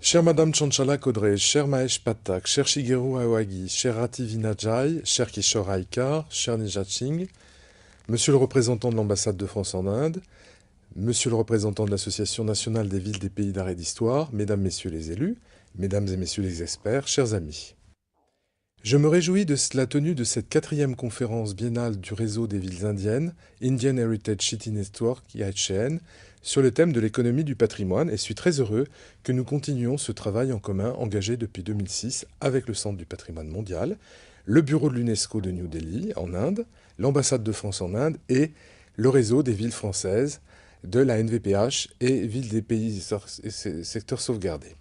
Chère Madame Chanchala Kodre, cher Mahesh Patak, cher Shigeru Awagi, cher Rati Vinajai, cher Kishore Aikar, cher Nijat Singh, Monsieur le représentant de l'ambassade de France en Inde, Monsieur le représentant de l'Association nationale des villes des pays d'art et d'histoire, Mesdames, Messieurs les élus, Mesdames et Messieurs les experts, chers amis. Je me réjouis de la tenue de cette 4e conférence biennale du réseau des villes indiennes, Indian Heritage City Network, IHCN, sur le thème de l'économie du patrimoine et suis très heureux que nous continuions ce travail en commun engagé depuis 2006 avec le Centre du patrimoine mondial, le bureau de l'UNESCO de New Delhi en Inde, l'ambassade de France en Inde et le réseau des villes françaises de la NVPH et villes des pays et secteurs sauvegardés.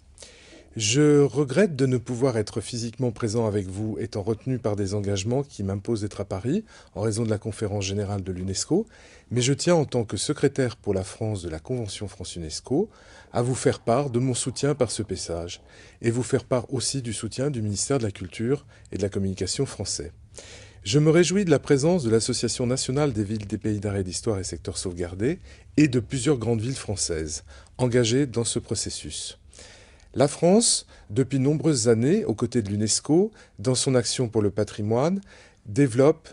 Je regrette de ne pouvoir être physiquement présent avec vous, étant retenu par des engagements qui m'imposent d'être à Paris, en raison de la conférence générale de l'UNESCO, mais je tiens en tant que secrétaire pour la France de la Convention France-UNESCO à vous faire part de mon soutien par ce message, et vous faire part aussi du soutien du ministère de la Culture et de la Communication français. Je me réjouis de la présence de l'Association nationale des villes des pays d'art et d'histoire et secteurs sauvegardés et de plusieurs grandes villes françaises, engagées dans ce processus. La France, depuis de nombreuses années, aux côtés de l'UNESCO, dans son action pour le patrimoine, développe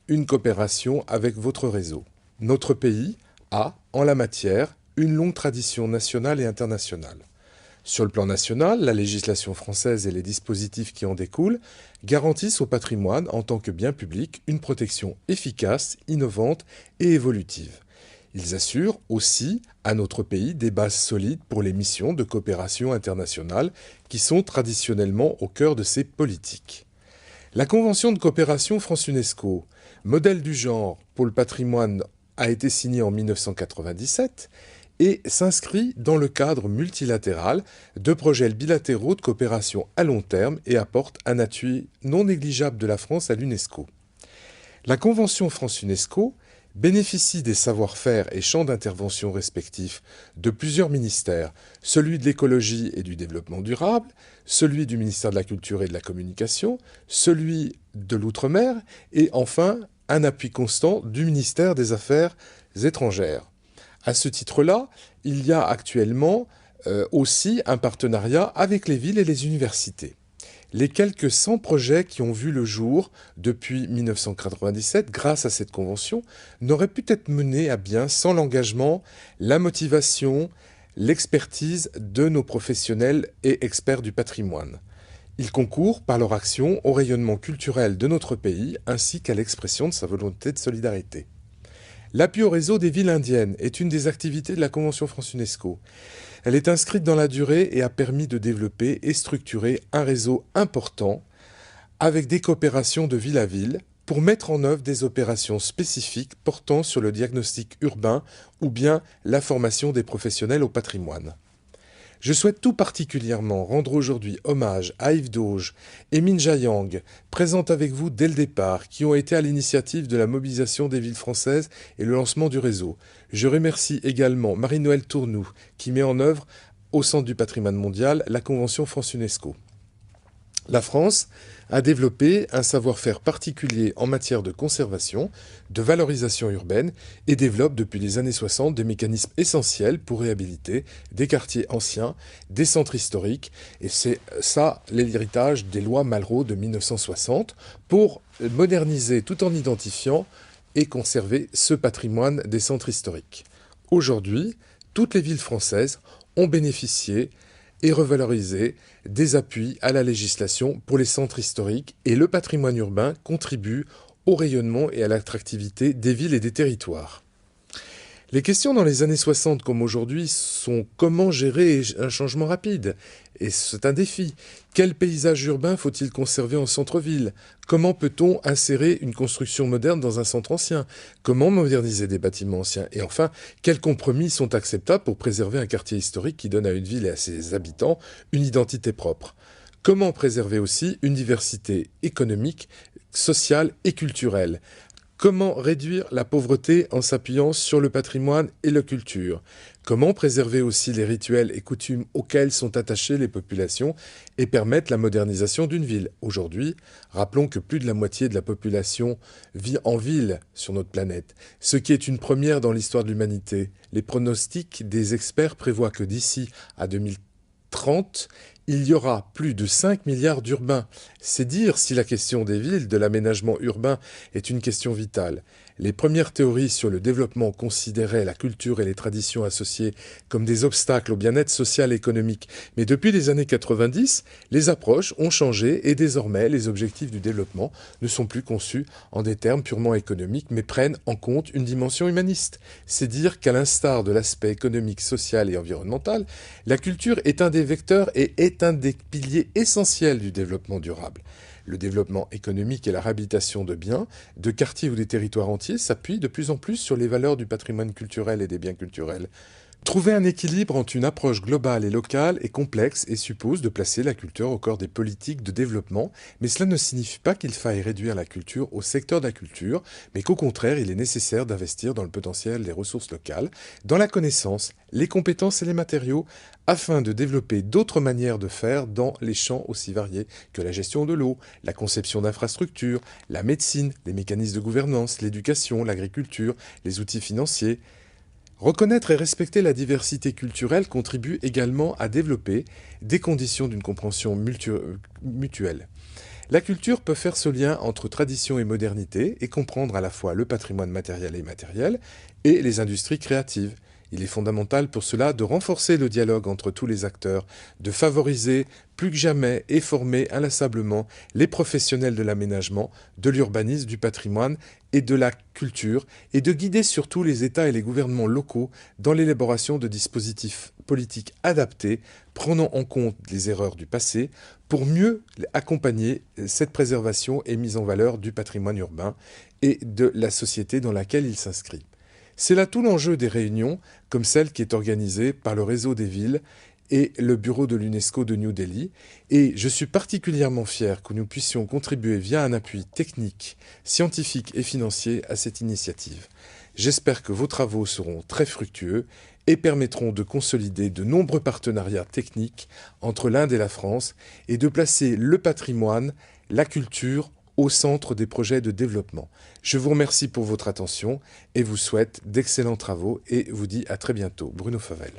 une coopération avec votre réseau. Notre pays a, en la matière, une longue tradition nationale et internationale. Sur le plan national, la législation française et les dispositifs qui en découlent garantissent au patrimoine, en tant que bien public, une protection efficace, innovante et évolutive. Ils assurent aussi à notre pays des bases solides pour les missions de coopération internationale qui sont traditionnellement au cœur de ses politiques. La Convention de coopération France-UNESCO, modèle du genre pour le patrimoine, a été signée en 1997 et s'inscrit dans le cadre multilatéral de projets bilatéraux de coopération à long terme et apporte un appui non négligeable de la France à l'UNESCO. La Convention France-UNESCO bénéficie des savoir-faire et champs d'intervention respectifs de plusieurs ministères, celui de l'écologie et du développement durable, celui du ministère de la Culture et de la Communication, celui de l'Outre-mer et enfin un appui constant du ministère des Affaires étrangères. À ce titre-là, il y a actuellement aussi un partenariat avec les villes et les universités. Les quelques 100 projets qui ont vu le jour depuis 1997, grâce à cette convention, n'auraient pu être menés à bien sans l'engagement, la motivation, l'expertise de nos professionnels et experts du patrimoine. Ils concourent par leur action au rayonnement culturel de notre pays ainsi qu'à l'expression de sa volonté de solidarité. L'appui au réseau des villes indiennes est une des activités de la Convention France-UNESCO. Elle est inscrite dans la durée et a permis de développer et structurer un réseau important avec des coopérations de ville à ville pour mettre en œuvre des opérations spécifiques portant sur le diagnostic urbain ou bien la formation des professionnels au patrimoine. Je souhaite tout particulièrement rendre aujourd'hui hommage à Yves Dauge et Min Jae-yang, présentes avec vous dès le départ, qui ont été à l'initiative de la mobilisation des villes françaises et le lancement du réseau. Je remercie également Marie-Noëlle Tournoux, qui met en œuvre, au Centre du patrimoine mondial, la Convention France-UNESCO. La France a développé un savoir-faire particulier en matière de conservation, de valorisation urbaine et développe depuis les années 60 des mécanismes essentiels pour réhabiliter des quartiers anciens, des centres historiques, et c'est ça l'héritage des lois Malraux de 1960 pour moderniser tout en identifiant et conserver ce patrimoine des centres historiques. Aujourd'hui, toutes les villes françaises ont bénéficié et revaloriser des appuis à la législation pour les centres historiques et le patrimoine urbain contribue au rayonnement et à l'attractivité des villes et des territoires. Les questions dans les années 60 comme aujourd'hui sont comment gérer un changement rapide. Et c'est un défi. Quel paysage urbain faut-il conserver en centre-ville? Comment peut-on insérer une construction moderne dans un centre ancien? Comment moderniser des bâtiments anciens? Et enfin, quels compromis sont acceptables pour préserver un quartier historique qui donne à une ville et à ses habitants une identité propre? Comment préserver aussi une diversité économique, sociale et culturelle? Comment réduire la pauvreté en s'appuyant sur le patrimoine et la culture? Comment préserver aussi les rituels et coutumes auxquels sont attachées les populations et permettre la modernisation d'une ville? Aujourd'hui, rappelons que plus de la moitié de la population vit en ville sur notre planète, ce qui est une première dans l'histoire de l'humanité. Les pronostics des experts prévoient que d'ici à 2030, 2030, il y aura plus de 5 milliards d'urbains. C'est dire si la question des villes, de l'aménagement urbain, est une question vitale. Les premières théories sur le développement considéraient la culture et les traditions associées comme des obstacles au bien-être social et économique. Mais depuis les années 90, les approches ont changé et désormais les objectifs du développement ne sont plus conçus en des termes purement économiques mais prennent en compte une dimension humaniste. C'est dire qu'à l'instar de l'aspect économique, social et environnemental, la culture est un des vecteurs et est un des piliers essentiels du développement durable. Le développement économique et la réhabilitation de biens, de quartiers ou des territoires entiers s'appuient de plus en plus sur les valeurs du patrimoine culturel et des biens culturels. Trouver un équilibre entre une approche globale et locale est complexe et suppose de placer la culture au cœur des politiques de développement, mais cela ne signifie pas qu'il faille réduire la culture au secteur de la culture, mais qu'au contraire, il est nécessaire d'investir dans le potentiel des ressources locales, dans la connaissance, les compétences et les matériaux, afin de développer d'autres manières de faire dans les champs aussi variés que la gestion de l'eau, la conception d'infrastructures, la médecine, les mécanismes de gouvernance, l'éducation, l'agriculture, les outils financiers. Reconnaître et respecter la diversité culturelle contribue également à développer des conditions d'une compréhension mutuelle. La culture peut faire ce lien entre tradition et modernité et comprendre à la fois le patrimoine matériel et immatériel et les industries créatives. Il est fondamental pour cela de renforcer le dialogue entre tous les acteurs, de favoriser plus que jamais et former inlassablement les professionnels de l'aménagement, de l'urbanisme, du patrimoine et de la culture, et de guider surtout les États et les gouvernements locaux dans l'élaboration de dispositifs politiques adaptés, prenant en compte les erreurs du passé, pour mieux accompagner cette préservation et mise en valeur du patrimoine urbain et de la société dans laquelle il s'inscrit. C'est là tout l'enjeu des réunions, comme celle qui est organisée par le réseau des villes et le bureau de l'UNESCO de New Delhi, et je suis particulièrement fier que nous puissions contribuer via un appui technique, scientifique et financier à cette initiative. J'espère que vos travaux seront très fructueux et permettront de consolider de nombreux partenariats techniques entre l'Inde et la France et de placer le patrimoine, la culture, au centre des projets de développement. Je vous remercie pour votre attention et vous souhaite d'excellents travaux et vous dis à très bientôt. Bruno Favel.